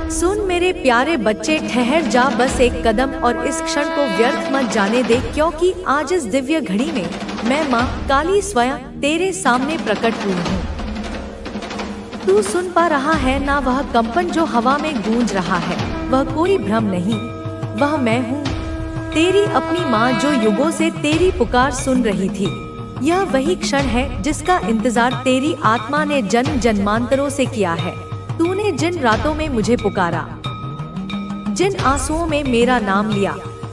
सुन मेरे प्यारे बच्चे, ठहर जा बस एक कदम और इस क्षण को व्यर्थ मत जाने दे, क्योंकि आज इस दिव्य घड़ी में मैं माँ काली स्वयं तेरे सामने प्रकट हुई हूँ। तू सुन पा रहा है ना वह कंपन जो हवा में गूंज रहा है? वह कोई भ्रम नहीं, वह मैं हूँ, तेरी अपनी माँ जो युगों से तेरी पुकार सुन रही थी। यह वही क्षण है जिसका इंतजार तेरी आत्मा ने जन्म जन्मांतरों से किया है। तूने जिन रातों में मुझे पुकारा, जिन आंसुओं में मेरा नाम लिया,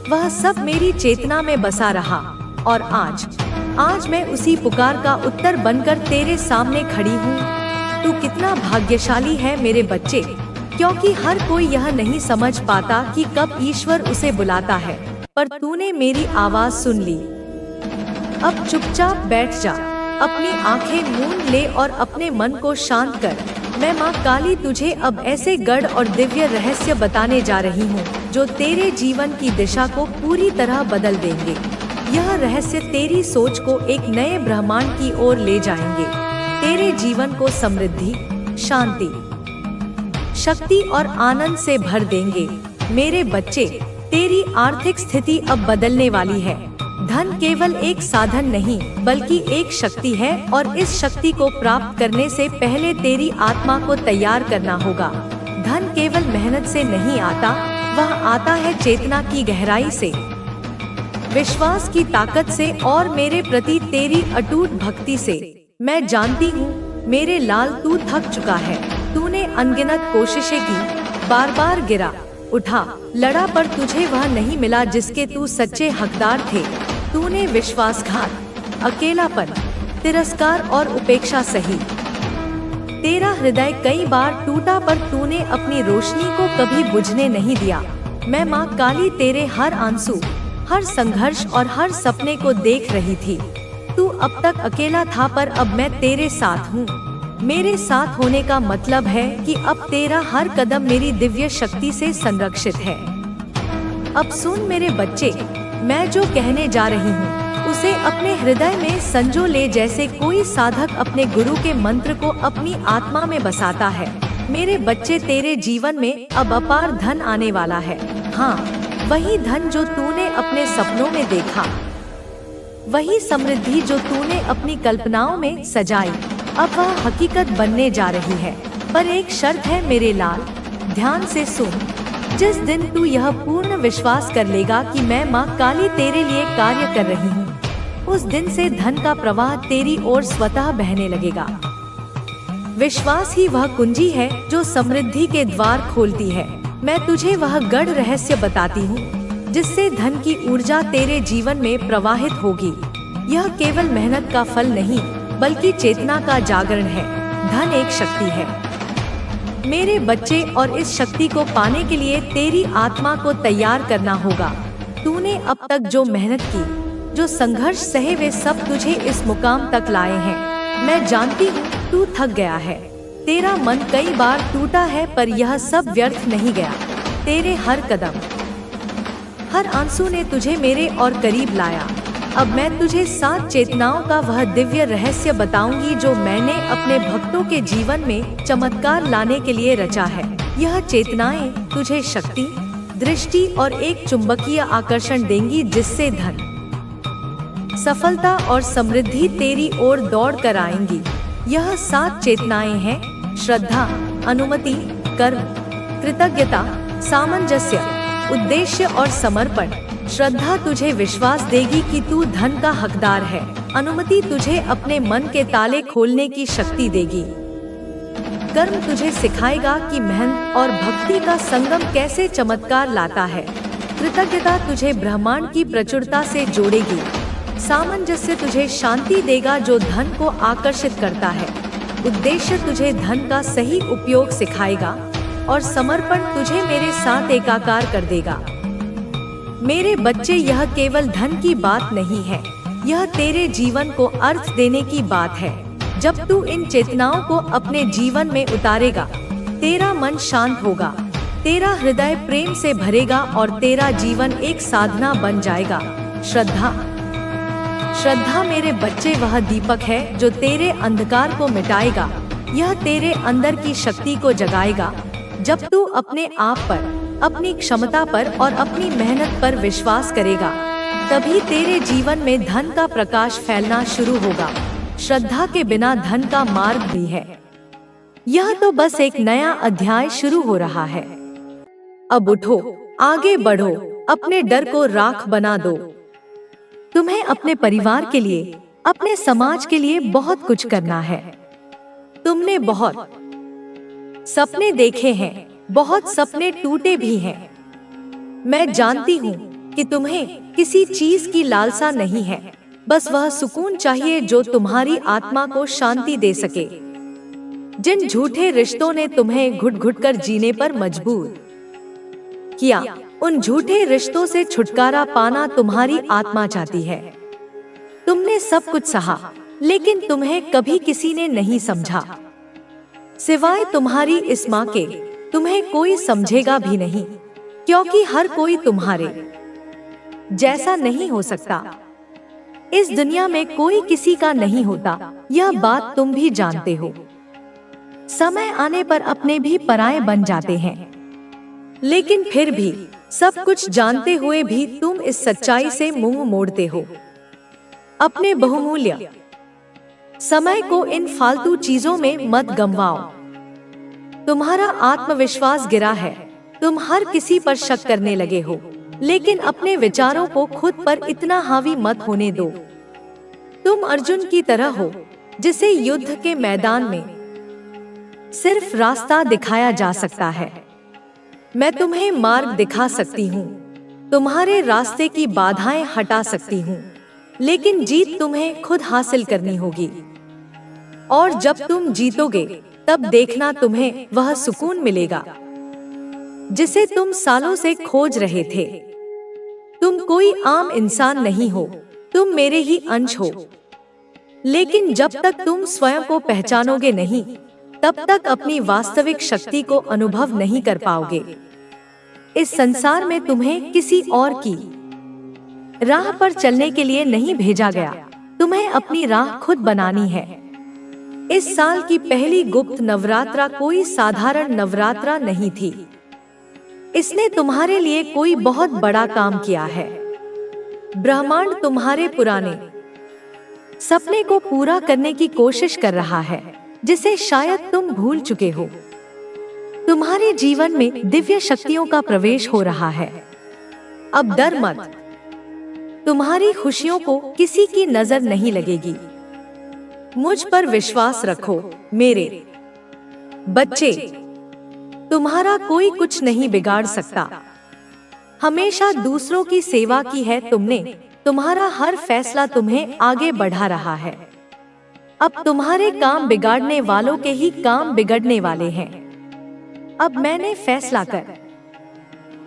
वह सब मेरी चेतना में बसा रहा। और आज मैं उसी पुकार का उत्तर बनकर तेरे सामने खड़ी हूँ। तू कितना भाग्यशाली है मेरे बच्चे, क्योंकि हर कोई यह नहीं समझ पाता कि कब ईश्वर उसे बुलाता है, पर तूने मेरी आवाज सुन ली। अब चुपचाप बैठ जा, अपनी आंखें मूंद ले और अपने मन को शांत कर। मैं माँ काली तुझे अब ऐसे गढ़ और दिव्य रहस्य बताने जा रही हूँ जो तेरे जीवन की दिशा को पूरी तरह बदल देंगे। यह रहस्य तेरी सोच को एक नए ब्रह्मांड की ओर ले जाएंगे, तेरे जीवन को समृद्धि, शांति, शक्ति और आनंद से भर देंगे। मेरे बच्चे, तेरी आर्थिक स्थिति अब बदलने वाली है। धन केवल एक साधन नहीं बल्कि एक शक्ति है, और इस शक्ति को प्राप्त करने से पहले तेरी आत्मा को तैयार करना होगा। धन केवल मेहनत से नहीं आता, वह आता है चेतना की गहराई से, विश्वास की ताकत से और मेरे प्रति तेरी अटूट भक्ति से। मैं जानती हूँ मेरे लाल, तू थक चुका है। तूने अनगिनत कोशिशें की, बार बार गिरा, उठा, लड़ा, पर तुझे वह नहीं मिला जिसके तू सच्चे हकदार थे। तूने विश्वासघात, अकेलापन, तिरस्कार और उपेक्षा सही। तेरा हृदय कई बार टूटा, पर तूने अपनी रोशनी को कभी बुझने नहीं दिया। मैं माँ काली तेरे हर आंसू, हर संघर्ष और हर सपने को देख रही थी। तू अब तक अकेला था, पर अब मैं तेरे साथ हूँ। मेरे साथ होने का मतलब है कि अब तेरा हर कदम मेरी दिव्य शक्ति से संरक्षित है। अब सुन मेरे बच्चे, मैं जो कहने जा रही हूँ उसे अपने हृदय में संजो ले, जैसे कोई साधक अपने गुरु के मंत्र को अपनी आत्मा में बसाता है। मेरे बच्चे, तेरे जीवन में अब अपार धन आने वाला है। हाँ, वही धन जो तूने अपने सपनों में देखा, वही समृद्धि जो तूने अपनी कल्पनाओं में सजाई, अब वह हकीकत बनने जा रही है। पर एक शर्त है मेरे लाल, ध्यान से सुन। जिस दिन तू यह पूर्ण विश्वास कर लेगा कि मैं माँ काली तेरे लिए कार्य कर रही हूँ, उस दिन से धन का प्रवाह तेरी ओर स्वतः बहने लगेगा। विश्वास ही वह कुंजी है जो समृद्धि के द्वार खोलती है। मैं तुझे वह गढ़ रहस्य बताती हूँ जिससे धन की ऊर्जा तेरे जीवन में प्रवाहित होगी। यह केवल मेहनत का फल नहीं बल्कि चेतना का जागरण है। धन एक शक्ति है मेरे बच्चे, और इस शक्ति को पाने के लिए तेरी आत्मा को तैयार करना होगा। तूने अब तक जो मेहनत की, जो संघर्ष सहे, वे सब तुझे इस मुकाम तक लाए हैं। मैं जानती हूँ तू थक गया है, तेरा मन कई बार टूटा है, पर यह सब व्यर्थ नहीं गया। तेरे हर कदम, हर आंसू ने तुझे मेरे और करीब लाया। अब मैं तुझे 7 चेतनाओं का वह दिव्य रहस्य बताऊंगी जो मैंने अपने भक्तों के जीवन में चमत्कार लाने के लिए रचा है। यह चेतनाएं तुझे शक्ति, दृष्टि और एक चुंबकीय आकर्षण देंगी जिससे धन, सफलता और समृद्धि तेरी ओर दौड़ कर आएंगी। यह 7 चेतनाएं हैं: श्रद्धा, अनुमति, कर्म, कृतज्ञता, सामंजस्य, उद्देश्य और समर्पण। श्रद्धा तुझे विश्वास देगी कि तू धन का हकदार है। अनुमति तुझे अपने मन के ताले खोलने की शक्ति देगी। कर्म तुझे सिखाएगा कि मेहनत और भक्ति का संगम कैसे चमत्कार लाता है। कृतज्ञता तुझे ब्रह्मांड की प्रचुरता से जोड़ेगी। सामंजस्य तुझे शांति देगा जो धन को आकर्षित करता है। उद्देश्य तुझे धन का सही उपयोग सिखाएगा, और समर्पण तुझे मेरे साथ एकाकार कर देगा। मेरे बच्चे, यह केवल धन की बात नहीं है, यह तेरे जीवन को अर्थ देने की बात है। जब तू इन चेतनाओं को अपने जीवन में उतारेगा, तेरा मन शांत होगा, तेरा हृदय प्रेम से भरेगा और तेरा जीवन एक साधना बन जाएगा। श्रद्धा मेरे बच्चे वह दीपक है जो तेरे अंधकार को मिटाएगा। यह तेरे अंदर की शक्ति को जगाएगा। जब तू अपने आप पर, अपनी क्षमता पर और अपनी मेहनत पर विश्वास करेगा, तभी तेरे जीवन में धन का प्रकाश फैलना शुरू होगा। श्रद्धा के बिना धन का मार्ग भी है। यह तो बस एक नया अध्याय शुरू हो रहा है। अब उठो, आगे बढ़ो, अपने डर को राख बना दो। तुम्हें अपने परिवार के लिए, अपने समाज के लिए बहुत कुछ करना है। तुमने बहुत सपने देखे हैं, बहुत सपने टूटे भी हैं। मैं जानती हूँ कि तुम्हें किसी चीज की लालसा नहीं है, बस वह सुकून चाहिए जो तुम्हारी आत्मा को शांति दे सके। जिन झूठे रिश्तों ने तुम्हें घुट-घुट कर जीने पर मजबूर किया, उन झूठे रिश्तों से छुटकारा पाना तुम्हारी आत्मा चाहती है। तुमने सब कुछ सहा, लेकिन तुम्हें कभी किसी ने नहीं समझा। सिवाय तुम्हारी इस माँ के, तुम्हें कोई समझेगा भी नहीं, क्योंकि हर कोई तुम्हारे जैसा नहीं हो सकता। इस दुनिया में कोई किसी का नहीं होता, यह बात तुम भी जानते हो। समय आने पर अपने भी पराये बन जाते हैं, लेकिन फिर भी सब कुछ जानते हुए भी तुम इस सच्चाई से मुंह मोड़ते हो। अपने बहुमूल्य समय को इन फालतू चीजों में मत गंवाओ। तुम्हारा आत्मविश्वास गिरा है, तुम हर किसी पर शक करने लगे हो, लेकिन अपने विचारों को खुद पर इतना हावी मत होने दो। तुम अर्जुन की तरह हो, जिसे युद्ध के मैदान में सिर्फ रास्ता दिखाया जा सकता है। मैं तुम्हें मार्ग दिखा सकती हूँ, तुम्हारे रास्ते की बाधाएं हटा सकती हूँ, लेकिन जीत तुम्हें खुद हासिल करनी होगी। और जब तुम जीतोगे, तब देखना तुम्हें वह सुकून मिलेगा जिसे तुम सालों से खोज रहे थे। तुम कोई आम इंसान नहीं हो, तुम मेरे ही अंश हो। लेकिन जब तक तुम स्वयं को पहचानोगे नहीं, तब तक अपनी वास्तविक शक्ति को अनुभव नहीं कर पाओगे। इस संसार में तुम्हें किसी और की राह पर चलने के लिए नहीं भेजा गया, तुम्हें अपनी राह खुद बनानी है। इस साल की पहली गुप्त नवरात्रा कोई साधारण नवरात्रा नहीं थी। इसने तुम्हारे लिए कोई बहुत बड़ा काम किया है। ब्रह्मांड तुम्हारे पुराने सपने को पूरा करने की कोशिश कर रहा है, जिसे शायद तुम भूल चुके हो। तुम्हारे जीवन में दिव्य शक्तियों का प्रवेश हो रहा है। अब डर मत, तुम्हारी खुशियों को किसी की नजर नहीं लगेगी। मुझ पर विश्वास रखो मेरे बच्चे, तुम्हारा कोई कुछ नहीं बिगाड़ सकता। हमेशा दूसरों की सेवा की है तुमने, तुम्हारा हर फैसला तुम्हें आगे बढ़ा रहा है। अब तुम्हारे काम बिगाड़ने वालों के ही काम बिगड़ने वाले हैं। अब मैंने फैसला कर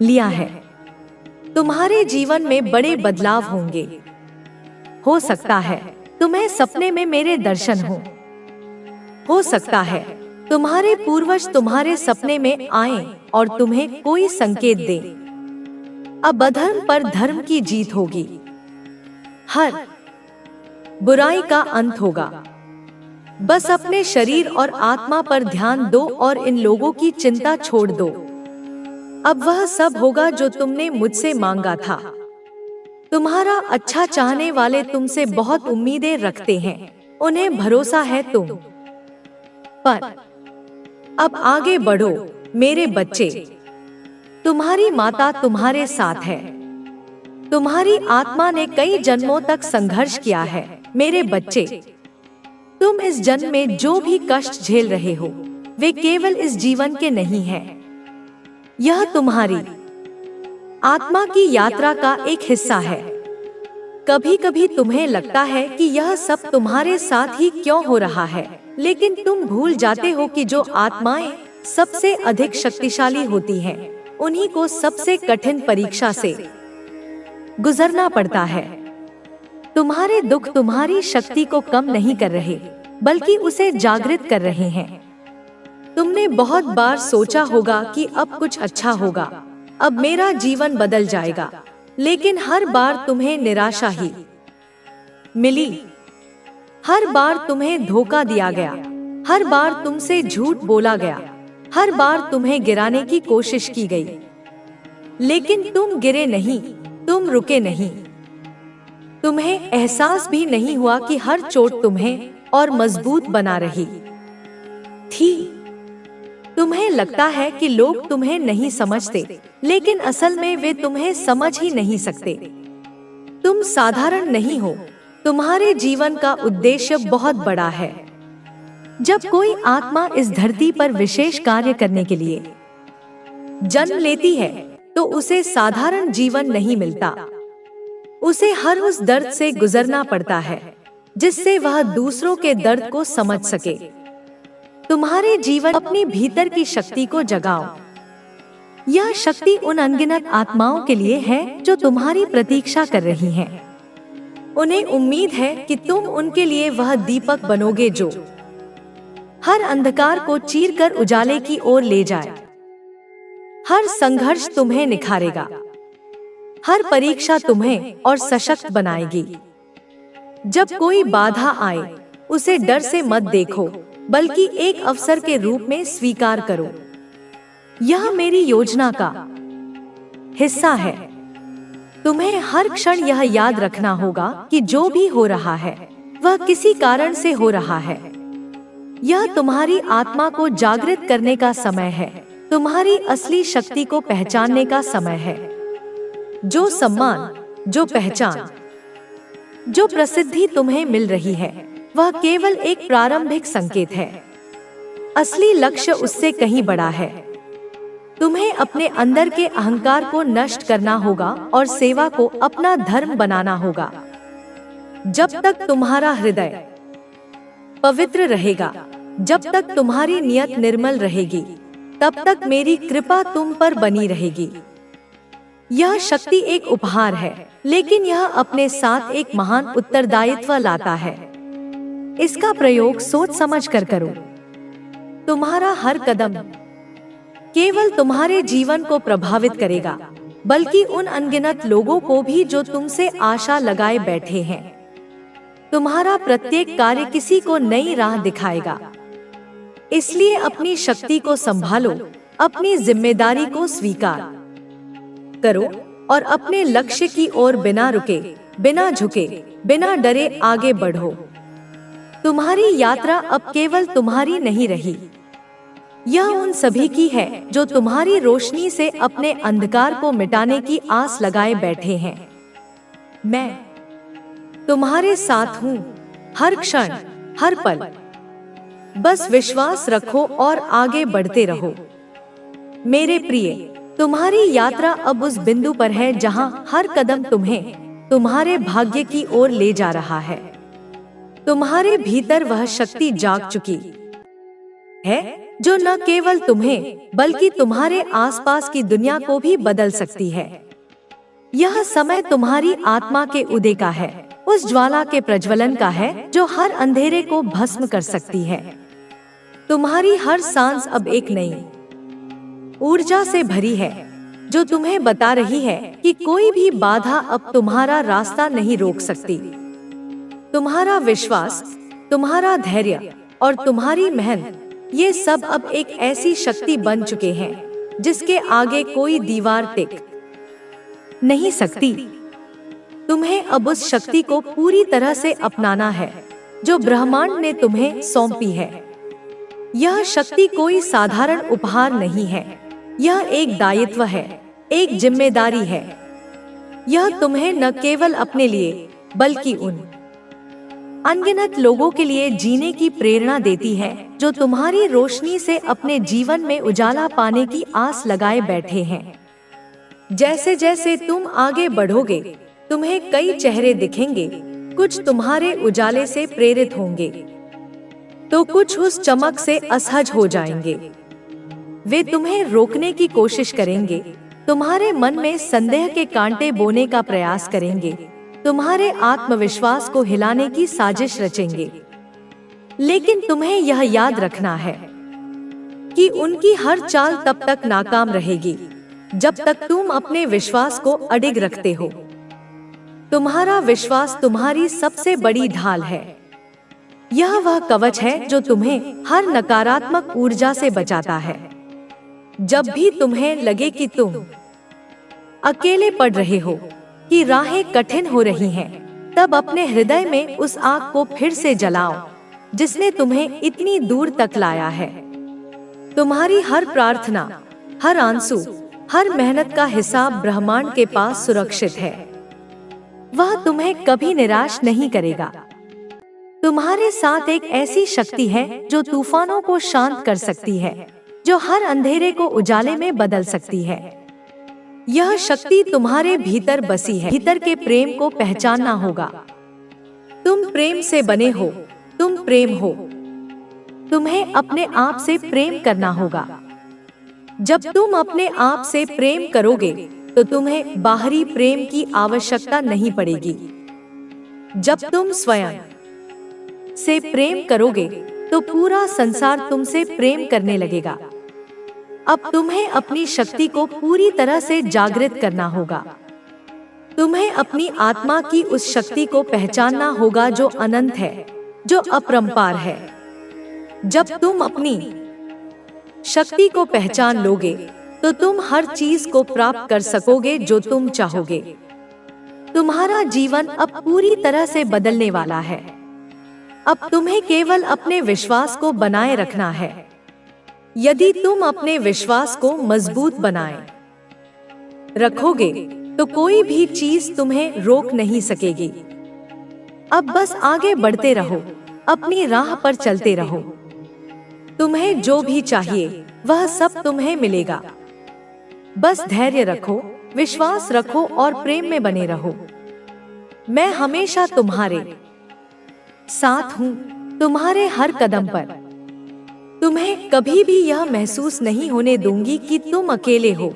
लिया है, तुम्हारे जीवन में बड़े बदलाव होंगे। हो सकता है तुम्हें सपने में मेरे दर्शन हो सकता है तुम्हारे पूर्वज तुम्हारे सपने में आए और तुम्हें कोई संकेत दे। अब अधर्म पर धर्म की जीत होगी, हर बुराई का अंत होगा। बस अपने शरीर और आत्मा पर ध्यान दो और इन लोगों की चिंता छोड़ दो। अब वह सब होगा जो तुमने मुझसे मांगा था। तुम्हारा अच्छा चाहने वाले तुमसे बहुत उम्मीदें रखते हैं, उन्हें भरोसा है तुम पर। अब आगे बढ़ो मेरे बच्चे, तुम्हारी माता तुम्हारे साथ है। तुम्हारी आत्मा ने कई जन्मों तक संघर्ष किया है मेरे बच्चे। तुम इस जन्म में जो भी कष्ट झेल रहे हो, वे केवल इस जीवन के नहीं हैं। यह तुम्हारी आत्मा की यात्रा का एक हिस्सा है। कभी कभी तुम्हें लगता है कि यह सब तुम्हारे साथ ही क्यों हो रहा है, लेकिन तुम भूल जाते हो कि जो आत्माएं सबसे अधिक शक्तिशाली होती हैं, उन्हीं को सबसे कठिन परीक्षा से गुजरना पड़ता है। तुम्हारे दुख तुम्हारी शक्ति को कम नहीं कर रहे, बल्कि उसे जागृत कर रहे हैं। तुमने बहुत बार सोचा होगा कि अब कुछ अच्छा होगा, अब मेरा जीवन बदल जाएगा, लेकिन हर बार तुम्हें निराशा ही मिली। हर बार तुम्हें धोखा दिया गया, हर बार तुमसे झूठ बोला गया। हर बार तुम्हें गिराने की कोशिश की गई, लेकिन तुम गिरे नहीं, तुम रुके नहीं। तुम्हें एहसास भी नहीं हुआ कि हर चोट तुम्हें और मजबूत बना रही थी। तुम्हें लगता है कि लोग तुम्हें नहीं समझते, लेकिन असल में वे तुम्हें समझ ही नहीं सकते। तुम साधारण नहीं हो, तुम्हारे जीवन का उद्देश्य बहुत बड़ा है। जब कोई आत्मा इस धरती पर विशेष कार्य करने के लिए जन्म लेती है, तो उसे साधारण जीवन नहीं मिलता। उसे हर उस दर्द से गुजरना पड़ता है जिससे वह दूसरों के दर्द को समझ सके। तुम्हारे जीवन अपने भीतर की शक्ति को जगाओ। यह शक्ति उन अनगिनत आत्माओं के लिए है जो तुम्हारी प्रतीक्षा कर रही हैं। उन्हें उम्मीद है कि तुम उनके लिए वह दीपक बनोगे जो हर अंधकार को चीरकर उजाले की ओर ले जाए। हर संघर्ष तुम्हें निखारेगा, हर परीक्षा तुम्हें और सशक्त बनाएगी। जब कोई बाधा आए, उसे डर से मत देखो, बल्कि एक अवसर के रूप में स्वीकार करो। यह मेरी योजना का हिस्सा है। तुम्हें हर क्षण यह याद रखना होगा कि जो भी हो रहा है वह किसी कारण से हो रहा है। यह तुम्हारी आत्मा को जागृत करने का समय है, तुम्हारी असली शक्ति को पहचानने का समय है। जो सम्मान, जो पहचान, जो प्रसिद्धि तुम्हें मिल रही है, वह केवल एक प्रारंभिक संकेत है। असली लक्ष्य उससे कहीं बड़ा है। तुम्हें अपने अंदर के अहंकार को नष्ट करना होगा और सेवा को अपना धर्म बनाना होगा। जब तक तुम्हारा हृदय पवित्र रहेगा, जब तक तुम्हारी नियत निर्मल रहेगी, तब तक मेरी कृपा तुम पर बनी रहेगी। यह शक्ति एक उपहार है, लेकिन यह अपने साथ एक महान उत्तरदायित्व लाता है। इसका प्रयोग सोच समझ कर करो। तुम्हारा हर कदम केवल तुम्हारे जीवन को प्रभावित करेगा, बल्कि उन अनगिनत लोगों को भी जो तुमसे आशा लगाए बैठे हैं। तुम्हारा प्रत्येक कार्य किसी को नई राह दिखाएगा। इसलिए अपनी शक्ति को संभालो, अपनी जिम्मेदारी को स्वीकार करो और अपने लक्ष्य की ओर बिना रुके, बिना झुके, बिना डरे आगे बढ़ो। तुम्हारी यात्रा अब केवल तुम्हारी नहीं रही, यह उन सभी की है जो तुम्हारी रोशनी से अपने अंधकार को मिटाने की आस लगाए बैठे हैं। मैं तुम्हारे साथ हूँ, हर क्षण, हर पल। बस विश्वास रखो और आगे बढ़ते रहो। मेरे प्रिय, तुम्हारी यात्रा अब उस बिंदु पर है जहां हर कदम तुम्हें तुम्हारे भाग्य की ओर ले जा रहा है। तुम्हारे भीतर वह शक्ति जाग चुकी है जो न केवल तुम्हें बल्कि तुम्हारे आसपास की दुनिया को भी बदल सकती है। यह समय तुम्हारी आत्मा के उदय का है, उस ज्वाला के प्रज्वलन का है जो हर अंधेरे को भस्म कर सकती है। तुम्हारी हर सांस अब एक नई ऊर्जा से भरी है, जो तुम्हें बता रही है कि कोई भी बाधा अब तुम्हारा रास्ता नहीं रोक सकती। तुम्हारा विश्वास, तुम्हारा धैर्य और तुम्हारी मेहनत, ये सब अब एक ऐसी शक्ति बन चुके हैं जिसके आगे कोई दीवार टिक नहीं सकती। तुम्हें अब उस शक्ति को पूरी तरह से अपनाना है जो ब्रह्मांड ने तुम्हें सौंपी है। यह शक्ति कोई साधारण उपहार नहीं है, यह एक दायित्व है, एक जिम्मेदारी है। यह तुम्हें न केवल अपने लिए बल्कि उन अनगिनत लोगों के लिए जीने की प्रेरणा देती है जो तुम्हारी रोशनी से अपने जीवन में उजाला पाने की आस लगाए बैठे हैं। जैसे जैसे तुम आगे बढ़ोगे, तुम्हें कई चेहरे दिखेंगे। कुछ तुम्हारे उजाले से प्रेरित होंगे, तो कुछ उस चमक से असहज हो जाएंगे। वे तुम्हें रोकने की कोशिश करेंगे, तुम्हारे मन में संदेह के कांटे बोने का प्रयास करेंगे, तुम्हारे आत्मविश्वास को हिलाने की साजिश रचेंगे। लेकिन तुम्हें यह याद रखना है कि उनकी हर चाल तब तक नाकाम रहेगी जब तक तुम अपने विश्वास को अडिग रखते हो। तुम्हारा विश्वास तुम्हारी सबसे बड़ी ढाल है। यह वह कवच है जो तुम्हें हर नकारात्मक ऊर्जा से बचाता है। जब भी तुम्हें लगे कि तुम अकेले पड़ रहे हो, कि राहें कठिन हो रही हैं, तब अपने हृदय में उस आग को फिर से जलाओ जिसने तुम्हें इतनी दूर तक लाया है। तुम्हारी हर प्रार्थना, हर आंसू, हर मेहनत का हिसाब ब्रह्मांड के पास सुरक्षित है। वह तुम्हें कभी निराश नहीं करेगा। तुम्हारे साथ एक ऐसी शक्ति है जो तूफानों को शांत कर सकती है, जो हर अंधेरे को उजाले में बदल सकती है। यह शक्ति तुम्हारे भीतर बसी है। भीतर के प्रेम को पहचानना होगा। तुम प्रेम से बने हो, तुम प्रेम हो। तुम्हें अपने आप से प्रेम करना होगा। जब तुम अपने आप से प्रेम करोगे तो तुम्हें बाहरी प्रेम की आवश्यकता नहीं पड़ेगी। जब तुम स्वयं से प्रेम करोगे तो पूरा संसार तुमसे प्रेम करने लगेगा। अब तुम्हें अपनी शक्ति को पूरी तरह से जागृत करना होगा। तुम्हें अपनी आत्मा की उस शक्ति को पहचानना होगा जो अनंत है, जो अपरंपार है। जब तुम अपनी शक्ति को पहचान लोगे तो तुम हर चीज को प्राप्त कर सकोगे जो तुम चाहोगे। तुम्हारा जीवन अब पूरी तरह से बदलने वाला है। अब तुम्हें केवल अपने विश्वास को बनाए रखना है। यदि तुम अपने विश्वास को मजबूत बनाए रखोगे तो कोई भी चीज तुम्हें रोक नहीं सकेगी। अब बस आगे बढ़ते रहो, अपनी राह पर चलते रहो। तुम्हें जो भी चाहिए वह सब तुम्हें मिलेगा। बस धैर्य रखो, विश्वास रखो और प्रेम में बने रहो। मैं हमेशा तुम्हारे साथ हूँ, तुम्हारे हर कदम पर। तुम्हें कभी भी यह महसूस नहीं होने दूंगी कि तुम अकेले हो।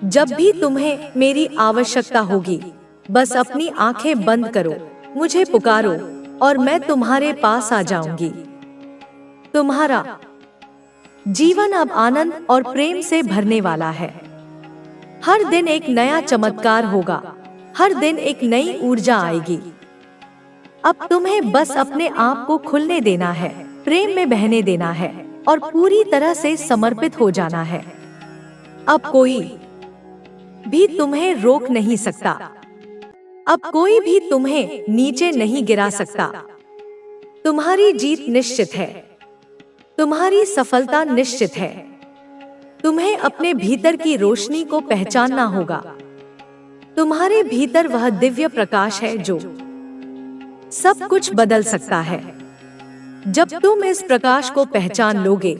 जब भी तुम्हें मेरी आवश्यकता होगी, बस अपनी आंखें बंद करो, मुझे पुकारो और मैं तुम्हारे पास आ जाऊंगी। तुम्हारा जीवन अब आनंद और प्रेम से भरने वाला है। हर दिन एक नया चमत्कार होगा, हर दिन एक नई ऊर्जा आएगी। अब तुम्हें बस अपने आप को खुलने देना है, प्रेम में बहने देना है और पूरी तरह से समर्पित हो जाना है। अब कोई भी तुम्हें रोक नहीं सकता। अब कोई भी तुम्हें नीचे नहीं गिरा सकता। तुम्हारी जीत निश्चित है, तुम्हारी सफलता निश्चित है। तुम्हें अपने भीतर की रोशनी को पहचानना होगा। तुम्हारे भीतर वह दिव्य प्रकाश है जो सब कुछ बदल सकता है। जब तुम इस प्रकाश को पहचान लोगे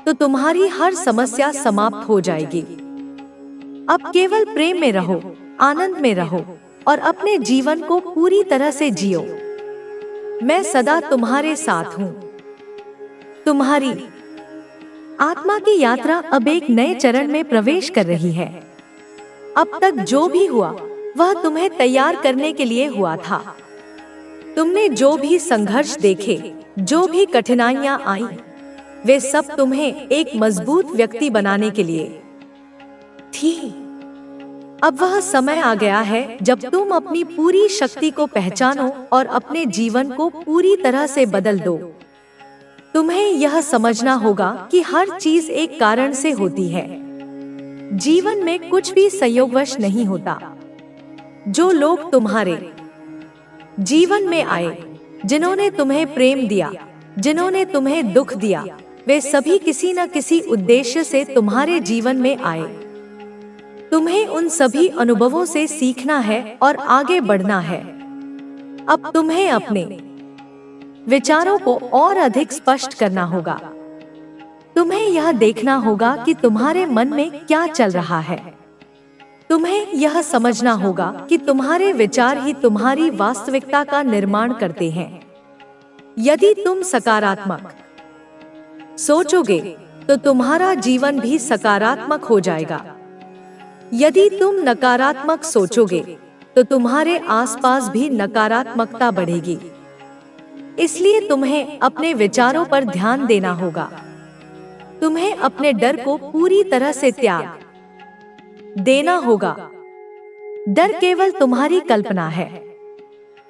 तो तुम्हारी हर समस्या समाप्त हो जाएगी। अब केवल प्रेम में रहो, आनंद में रहो और अपने जीवन को पूरी तरह से जियो। मैं सदा तुम्हारे साथ हूँ। तुम्हारी आत्मा की यात्रा अब एक नए चरण में प्रवेश कर रही है। अब तक जो भी हुआ वह तुम्हें तैयार करने के लिए हुआ था। तुमने जो भी संघर्ष देखे, जो भी कठिनाइयां आई, वे सब तुम्हें एक मजबूत व्यक्ति बनाने के लिए थी। अब वह समय आ गया है जब तुम अपनी पूरी शक्ति को पहचानो और अपने जीवन को पूरी तरह से बदल दो। तुम्हें यह समझना होगा कि हर चीज एक कारण से होती है। जीवन में कुछ भी संयोगवश नहीं होता। जो लोग तुम्हारे जीवन में आए, जिन्होंने तुम्हें प्रेम दिया, जिन्होंने तुम्हें दुख दिया, वे सभी किसी न किसी उद्देश्य से तुम्हारे जीवन में आए। तुम्हें उन सभी अनुभवों से सीखना है और आगे बढ़ना है। अब तुम्हें अपने विचारों को और अधिक स्पष्ट करना होगा। तुम्हें यह देखना होगा कि तुम्हारे मन में क्या चल रहा है। तुम्हें यह समझना होगा कि तुम्हारे विचार ही तुम्हारी वास्तविकता का निर्माण करते हैं। यदि तुम सकारात्मक सोचोगे तो तुम्हारा जीवन भी सकारात्मक हो जाएगा। यदि तुम नकारात्मक सोचोगे तो तुम्हारे आसपास भी नकारात्मकता बढ़ेगी। इसलिए तुम्हें अपने विचारों पर ध्यान देना होगा। तुम्हें अपने डर को पूरी तरह से त्याग देना होगा। डर केवल तुम्हारी कल्पना है।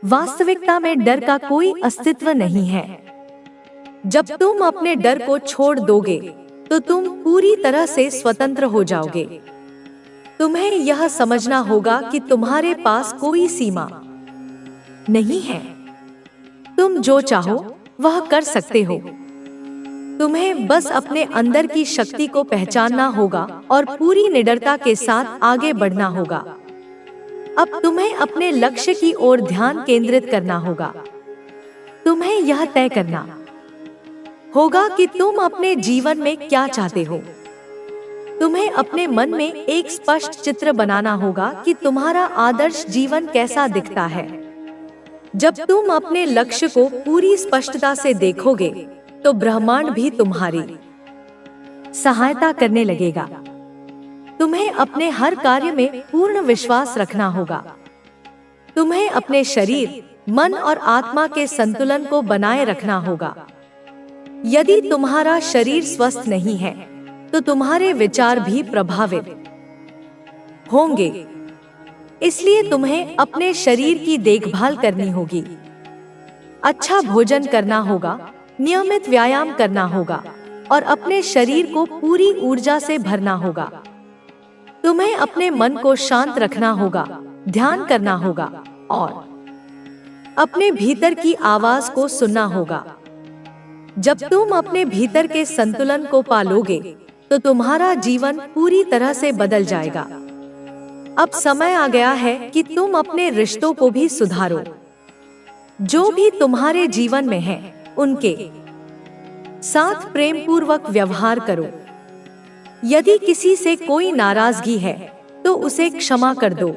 वास्तविकता में डर का कोई अस्तित्व नहीं है। जब तुम अपने डर को छोड़ दोगे तो तुम पूरी तरह से स्वतंत्र हो जाओगे। तुम्हें यह समझना होगा कि तुम्हारे पास कोई सीमा नहीं है। तुम जो चाहो वह कर सकते हो। तुम्हें बस अपने अंदर की शक्ति को पहचानना होगा और पूरी निडरता के साथ आगे बढ़ना होगा। अब तुम्हें अपने लक्ष्य की ओर ध्यान केंद्रित करना होगा। तुम्हें यह तय करना होगा कि तुम अपने जीवन में क्या चाहते हो। तुम्हें अपने मन में एक स्पष्ट चित्र बनाना होगा कि तुम्हारा आदर्श जीवन कैसा दिखता है। जब तुम अपने लक्ष्य को पूरी स्पष्टता से देखोगे तो ब्रह्मांड भी तुम्हारी सहायता करने लगेगा। तुम्हें अपने हर कार्य में पूर्ण विश्वास रखना होगा। तुम्हें अपने शरीर, मन और आत्मा के संतुलन को बनाए रखना होगा। यदि तुम्हारा शरीर स्वस्थ नहीं है तो तुम्हारे विचार भी प्रभावित होंगे। इसलिए तुम्हें अपने शरीर की देखभाल करनी होगी। अच्छा भोजन करना होगा, नियमित व्यायाम करना होगा और अपने शरीर को पूरी ऊर्जा से भरना होगा। तुम्हें अपने मन को शांत रखना होगा, ध्यान करना होगा और अपने भीतर की आवाज को सुनना होगा। जब तुम अपने भीतर के संतुलन को पालोगे तो तुम्हारा जीवन पूरी तरह से बदल जाएगा। अब समय आ गया है कि तुम अपने रिश्तों को भी सुधारो। जो भी तुम्हारे जीवन में है उनके साथ प्रेम पूर्वक व्यवहार करो। यदि किसी से कोई नाराजगी है तो उसे क्षमा कर दो।